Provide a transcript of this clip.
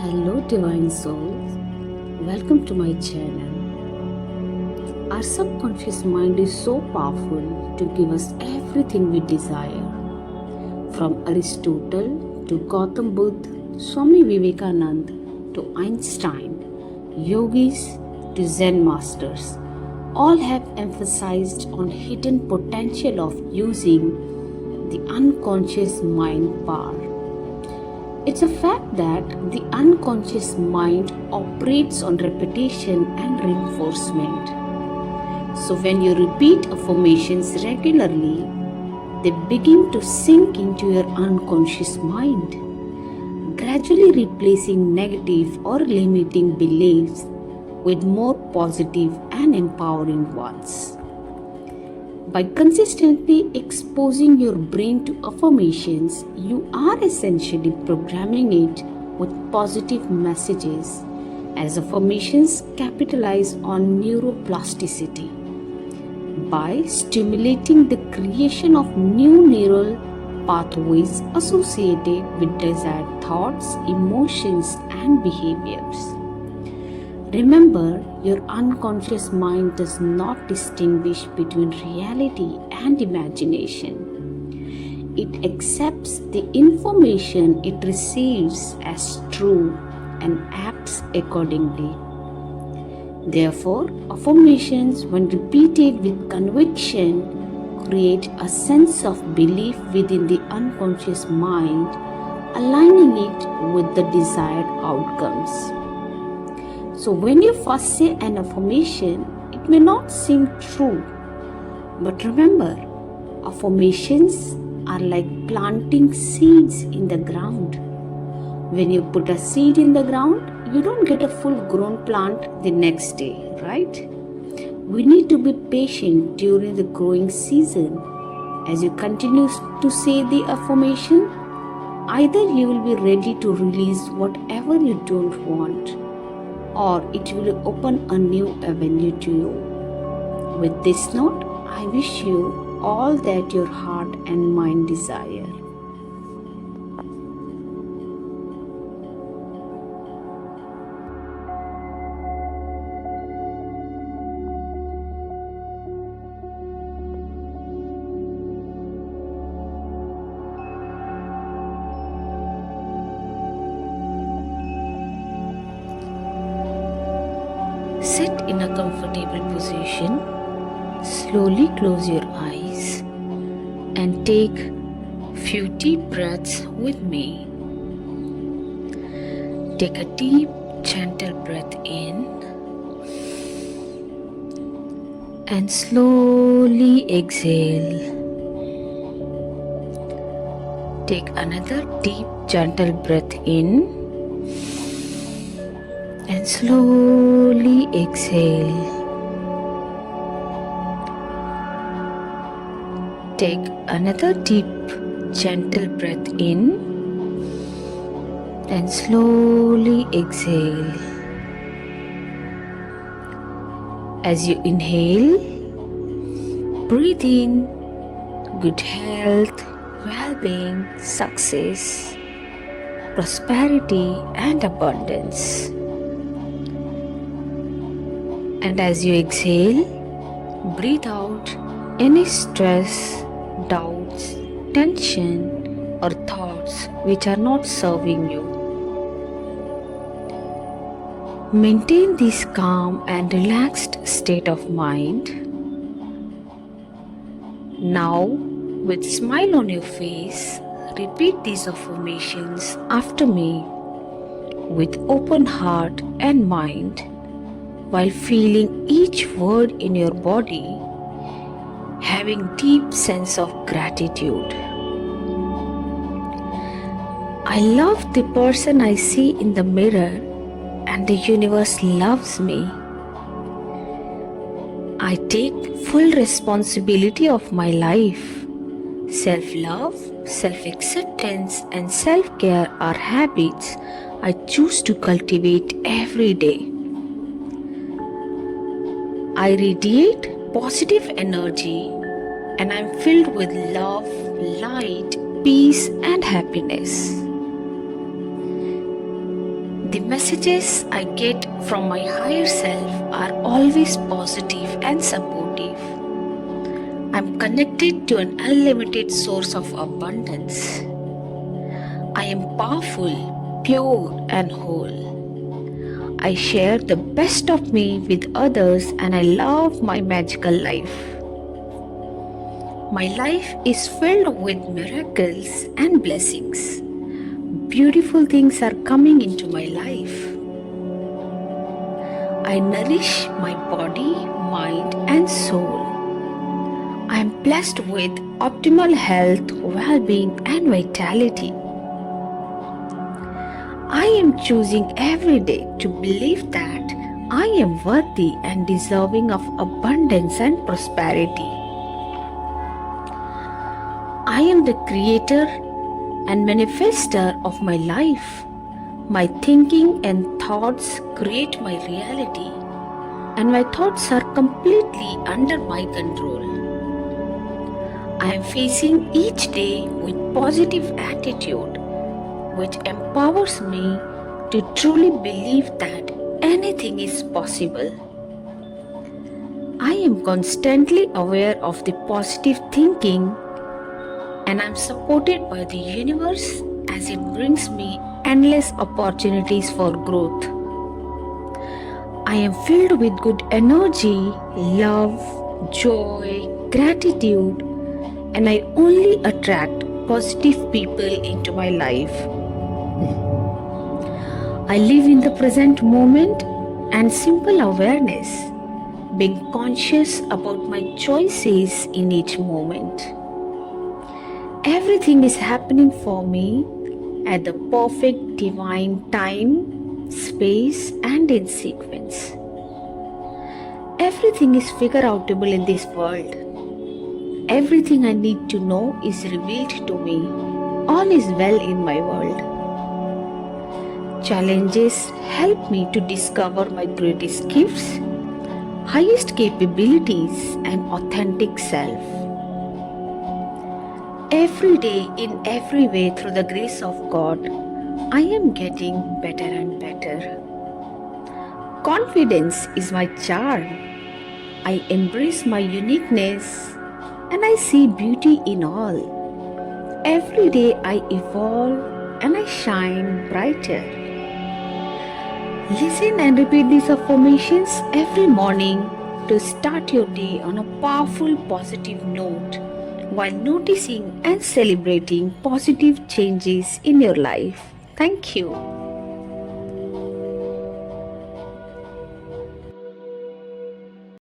Hello, divine souls. Welcome to my channel. Our subconscious mind is so powerful to give us everything we desire. From Aristotle to Gautam Buddha, Swami Vivekananda to Einstein, yogis to Zen masters, all have emphasized on hidden potential of using the unconscious mind power. It's a fact that the unconscious mind operates on repetition and reinforcement. So, when you repeat affirmations regularly, they begin to sink into your unconscious mind, gradually replacing negative or limiting beliefs with more positive and empowering ones. By consistently exposing your brain to affirmations, you are essentially programming it with positive messages, as affirmations capitalize on neuroplasticity by stimulating the creation of new neural pathways associated with desired thoughts, emotions, and behaviors. Remember, your unconscious mind does not distinguish between reality and imagination. It accepts the information it receives as true and acts accordingly. Therefore, affirmations, when repeated with conviction, create a sense of belief within the unconscious mind, aligning it with the desired outcomes. So when you first say an affirmation, it may not seem true. But remember, affirmations are like planting seeds in the ground. When you put a seed in the ground, you don't get a full-grown plant the next day, right? We need to be patient during the growing season. As you continue to say the affirmation, either you will be ready to release whatever you don't want, or it will open a new avenue to you. With this note, I wish you all that your heart and mind desire. Sit in a comfortable position. Slowly close your eyes and take few deep breaths with me. Take a deep, gentle breath in and slowly exhale. Take another deep, gentle breath in and slowly exhale. Take another deep, gentle breath in and slowly exhale. As you inhale, breathe in good health, well-being, success, prosperity, and abundance. And as you exhale, breathe out any stress, doubts, tension, or thoughts which are not serving you. Maintain this calm and relaxed state of mind. Now, with a smile on your face, repeat these affirmations after me with open heart and mind, while feeling each word in your body, having deep sense of gratitude. I love the person I see in the mirror, and the universe loves me. I take full responsibility of my life. Self-love, self-acceptance, and self-care are habits I choose to cultivate every day. I radiate positive energy, and I'm filled with love, light, peace, and happiness. The messages I get from my higher self are always positive and supportive. I'm connected to an unlimited source of abundance. I am powerful, pure, and whole. I share the best of me with others and I love my magical life. My life is filled with miracles and blessings. Beautiful things are coming into my life. I nourish my body, mind, and soul. I am blessed with optimal health, well-being, and vitality. I am choosing every day to believe that I am worthy and deserving of abundance and prosperity. I am the creator and manifester of my life. My thinking and thoughts create my reality, and my thoughts are completely under my control. I am facing each day with positive attitude, which empowers me to truly believe that anything is possible. I am constantly aware of the positive thinking, and I am supported by the universe as it brings me endless opportunities for growth. I am filled with good energy, love, joy, gratitude, and I only attract positive people into my life. I live in the present moment and simple awareness, being conscious about my choices in each moment. Everything is happening for me at the perfect divine time, space, and in sequence. Everything is figure outable in this world. Everything I need to know is revealed to me. All is well in my world. Challenges help me to discover my greatest gifts, highest capabilities, and authentic self. Every day, in every way, through the grace of God, I am getting better and better. Confidence is my charm. I embrace my uniqueness and I see beauty in all. Every day I evolve and I shine brighter. Listen and repeat these affirmations every morning to start your day on a powerful positive note while noticing and celebrating positive changes in your life. Thank you.